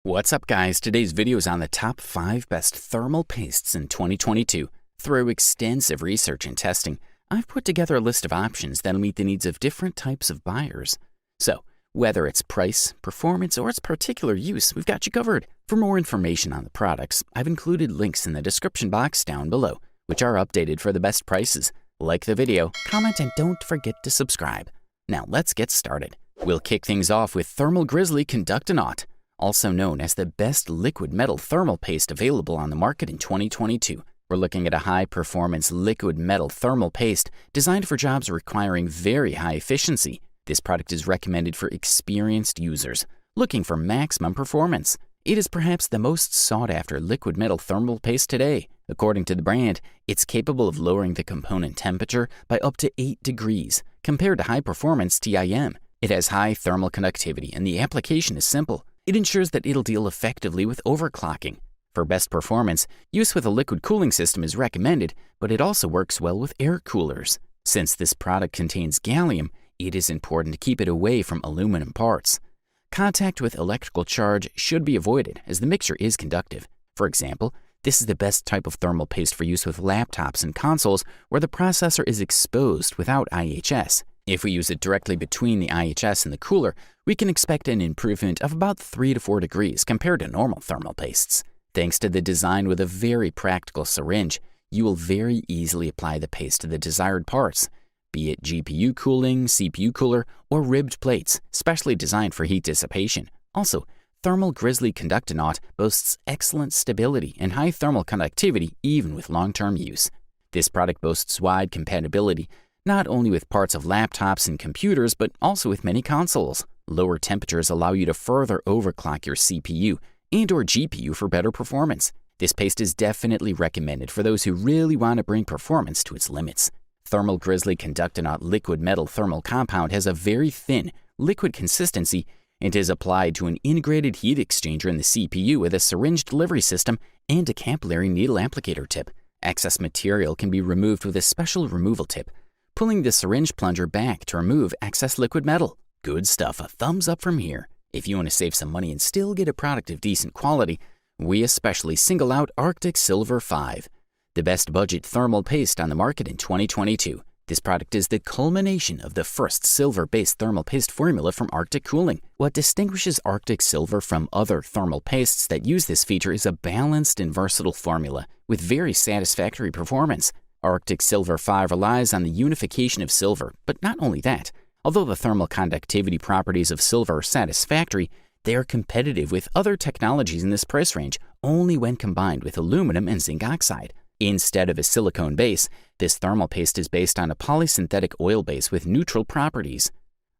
What's up, guys? Today's video is on the top 5 best thermal pastes in 2022. Through extensive research and testing, I've put together a list of options that'll meet the needs of different types of buyers. So, whether it's price, performance, or its particular use, we've got you covered. For more information on the products, I've included links in the description box down below, which are updated for the best prices. Like the video, comment, and don't forget to subscribe. Now let's get started. We'll kick things off with Thermal Grizzly Conductonaut, also known as the best liquid metal thermal paste available on the market in 2022. We're looking at a high-performance liquid metal thermal paste designed for jobs requiring very high efficiency. This product is recommended for experienced users looking for maximum performance. It is perhaps the most sought-after liquid metal thermal paste today. According to the brand, it's capable of lowering the component temperature by up to 8 degrees compared to high-performance TIM. It has high thermal conductivity, and the application is simple. It ensures that it'll deal effectively with overclocking. For best performance, use with a liquid cooling system is recommended, but it also works well with air coolers. Since this product contains gallium, it is important to keep it away from aluminum parts. Contact with electrical charge should be avoided as the mixture is conductive. For example, this is the best type of thermal paste for use with laptops and consoles where the processor is exposed without IHS. If we use it directly between the IHS and the cooler, we can expect an improvement of about 3 to 4 degrees compared to normal thermal pastes. Thanks to the design with a very practical syringe, you will very easily apply the paste to the desired parts, be it GPU cooling, CPU cooler, or ribbed plates, specially designed for heat dissipation. Also, Thermal Grizzly Conductonaut boasts excellent stability and high thermal conductivity even with long-term use. This product boasts wide compatibility, not only with parts of laptops and computers, but also with many consoles. Lower temperatures allow you to further overclock your CPU and/or GPU for better performance. This paste is definitely recommended for those who really want to bring performance to its limits. Thermal Grizzly Conductonaut liquid metal thermal compound has a very thin, liquid consistency and is applied to an integrated heat exchanger in the CPU with a syringe delivery system and a capillary needle applicator tip. Excess material can be removed with a special removal tip, pulling the syringe plunger back to remove excess liquid metal. Good stuff, a thumbs up from here. If you want to save some money and still get a product of decent quality, we especially single out Arctic Silver 5, the best budget thermal paste on the market in 2022. This product is the culmination of the first silver-based thermal paste formula from Arctic Cooling. What distinguishes Arctic Silver from other thermal pastes that use this feature is a balanced and versatile formula with very satisfactory performance. Arctic Silver 5 relies on the unification of silver, but not only that. Although the thermal conductivity properties of silver are satisfactory, they are competitive with other technologies in this price range only when combined with aluminum and zinc oxide. Instead of a silicone base, this thermal paste is based on a polysynthetic oil base with neutral properties.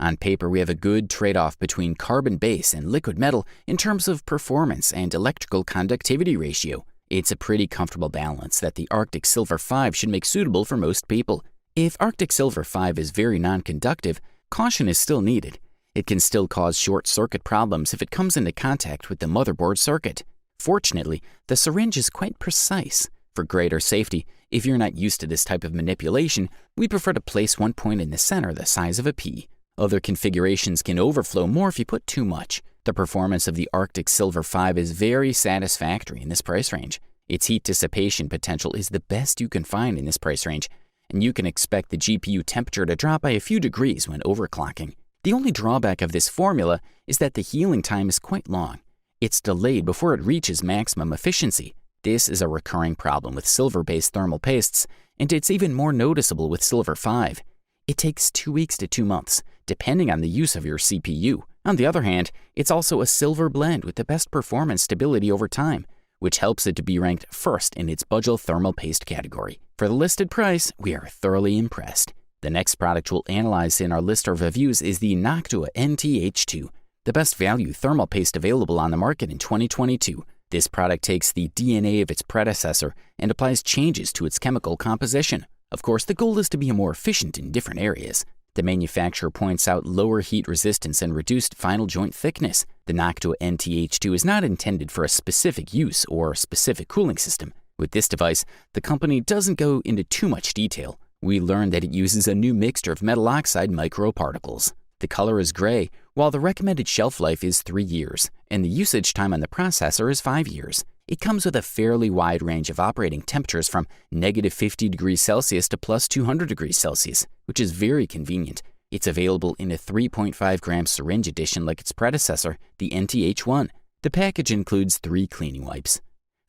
On paper, we have a good trade-off between carbon base and liquid metal in terms of performance and electrical conductivity ratio. It's a pretty comfortable balance that the Arctic Silver 5 should make suitable for most people. If Arctic Silver 5 is very non-conductive, caution is still needed. It can still cause short-circuit problems if it comes into contact with the motherboard circuit. Fortunately, the syringe is quite precise. For greater safety, if you're not used to this type of manipulation, we prefer to place one point in the center the size of a pea. Other configurations can overflow more if you put too much. The performance of the Arctic Silver 5 is very satisfactory in this price range. Its heat dissipation potential is the best you can find in this price range, and you can expect the GPU temperature to drop by a few degrees when overclocking. The only drawback of this formula is that the healing time is quite long. It's delayed before it reaches maximum efficiency. This is a recurring problem with silver-based thermal pastes, and it's even more noticeable with Silver 5. It takes 2 weeks to 2 months, depending on the use of your CPU. On the other hand, it's also a silver blend with the best performance stability over time, which helps it to be ranked first in its budget thermal paste category. For the listed price, we are thoroughly impressed. The next product we'll analyze in our list of reviews is the Noctua NT-H2, the best value thermal paste available on the market in 2022. This product takes the DNA of its predecessor and applies changes to its chemical composition. Of course, the goal is to be more efficient in different areas. The manufacturer points out lower heat resistance and reduced final joint thickness. The Noctua NT-H2 is not intended for a specific use or a specific cooling system. With this device, the company doesn't go into too much detail. We learned that it uses a new mixture of metal oxide microparticles. The color is gray, while the recommended shelf life is 3 years, and the usage time on the processor is 5 years. It comes with a fairly wide range of operating temperatures from -50 degrees Celsius to +200 degrees Celsius, which is very convenient. It's available in a 3.5-gram syringe edition like its predecessor, the NT-H2. The package includes 3 cleaning wipes.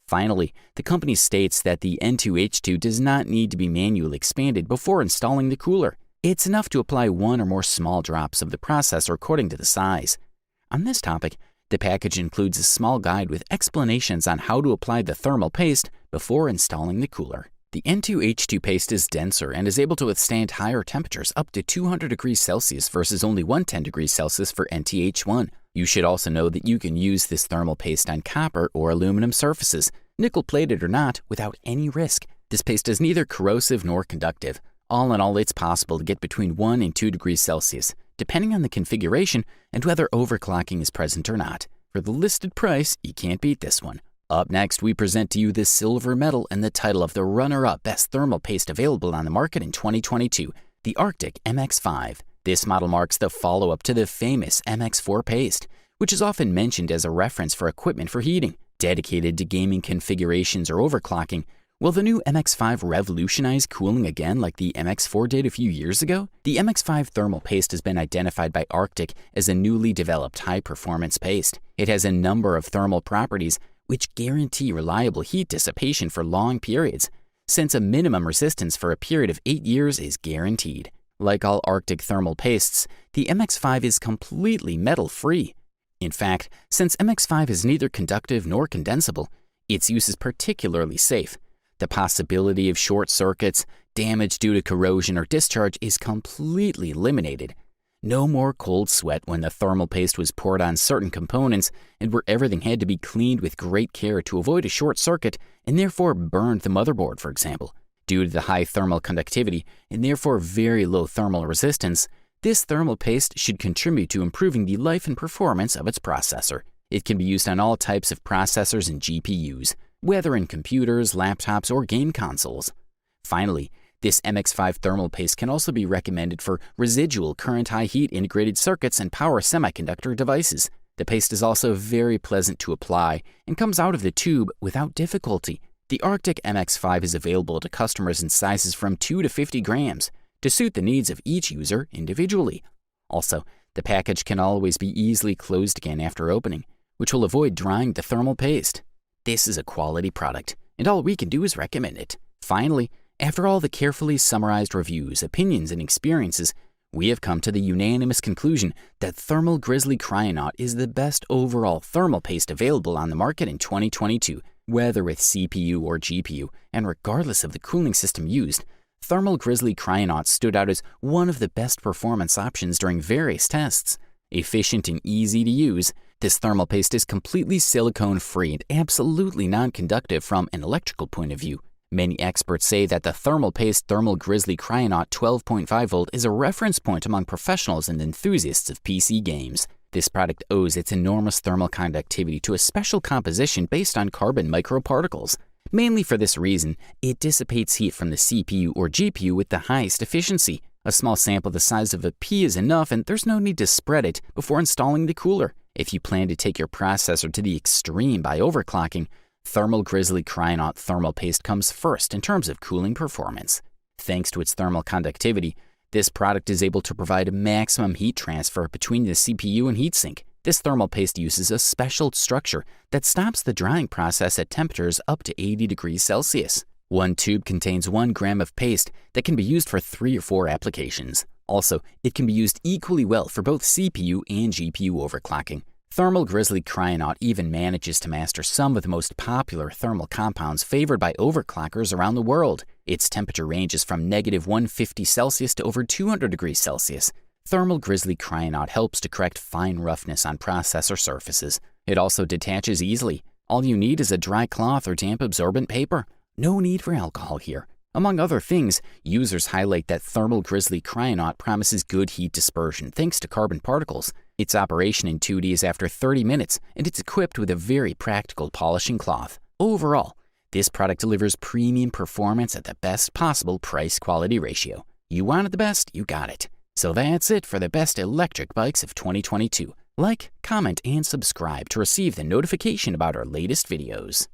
Finally, the company states that the NT-H2 does not need to be manually expanded before installing the cooler. It's enough to apply 1 or more small drops of the processor according to the size. On this topic, the package includes a small guide with explanations on how to apply the thermal paste before installing the cooler. The NT-H2 paste is denser and is able to withstand higher temperatures up to 200 degrees Celsius versus only 110 degrees Celsius for NT-H2. You should also know that you can use this thermal paste on copper or aluminum surfaces, nickel-plated or not, without any risk. This paste is neither corrosive nor conductive. All in all, it's possible to get between 1 and 2 degrees Celsius, depending on the configuration and whether overclocking is present or not. For the listed price, you can't beat this one. Up next, we present to you the silver medal and the title of the runner-up best thermal paste available on the market in 2022, the Arctic MX5. This model marks the follow-up to the famous MX4 paste, which is often mentioned as a reference for equipment for heating. Dedicated to gaming configurations or overclocking, will the new MX5 revolutionize cooling again like the MX4 did a few years ago? The MX5 thermal paste has been identified by Arctic as a newly developed high-performance paste. It has a number of thermal properties which guarantee reliable heat dissipation for long periods, since a minimum resistance for a period of 8 years is guaranteed. Like all Arctic thermal pastes, the MX5 is completely metal-free. In fact, since MX5 is neither conductive nor condensable, its use is particularly safe. The possibility of short circuits, damage due to corrosion or discharge is completely eliminated. No more cold sweat when the thermal paste was poured on certain components and where everything had to be cleaned with great care to avoid a short circuit and therefore burned the motherboard, for example. Due to the high thermal conductivity and therefore very low thermal resistance, this thermal paste should contribute to improving the life and performance of its processor. It can be used on all types of processors and GPUs, whether in computers, laptops, or game consoles. Finally, this MX5 thermal paste can also be recommended for residual current high heat integrated circuits and power semiconductor devices. The paste is also very pleasant to apply and comes out of the tube without difficulty. The Arctic MX5 is available to customers in sizes from 2 to 50 grams to suit the needs of each user individually. Also, the package can always be easily closed again after opening, which will avoid drying the thermal paste. This is a quality product, and all we can do is recommend it. Finally, after all the carefully summarized reviews, opinions, and experiences, we have come to the unanimous conclusion that Thermal Grizzly Kryonaut is the best overall thermal paste available on the market in 2022. Whether with CPU or GPU, and regardless of the cooling system used, Thermal Grizzly Kryonaut stood out as one of the best performance options during various tests. Efficient and easy to use, this thermal paste is completely silicone-free and absolutely non-conductive from an electrical point of view. Many experts say that the thermal paste Thermal Grizzly Kryonaut 12.5 volt is a reference point among professionals and enthusiasts of PC games. This product owes its enormous thermal conductivity to a special composition based on carbon microparticles. Mainly for this reason, it dissipates heat from the CPU or GPU with the highest efficiency. A small sample the size of a pea is enough, and there's no need to spread it before installing the cooler. If you plan to take your processor to the extreme by overclocking, Thermal Grizzly Kryonaut thermal paste comes first in terms of cooling performance. Thanks to its thermal conductivity, this product is able to provide maximum heat transfer between the CPU and heatsink. This thermal paste uses a special structure that stops the drying process at temperatures up to 80 degrees Celsius. One tube contains 1 gram of paste that can be used for 3 or 4 applications. Also, it can be used equally well for both CPU and GPU overclocking. Thermal Grizzly Kryonaut even manages to master some of the most popular thermal compounds favored by overclockers around the world. Its temperature ranges from -150 Celsius to over 200 degrees Celsius. Thermal Grizzly Kryonaut helps to correct fine roughness on processor surfaces. It also detaches easily. All you need is a dry cloth or damp-absorbent paper. No need for alcohol here. Among other things, users highlight that Thermal Grizzly Kryonaut promises good heat dispersion thanks to carbon particles. Its operation in 2D is after 30 minutes, and it's equipped with a very practical polishing cloth. Overall, this product delivers premium performance at the best possible price-quality ratio. You wanted the best, you got it. So that's it for the best electric bikes of 2022. Like, comment, and subscribe to receive the notification about our latest videos.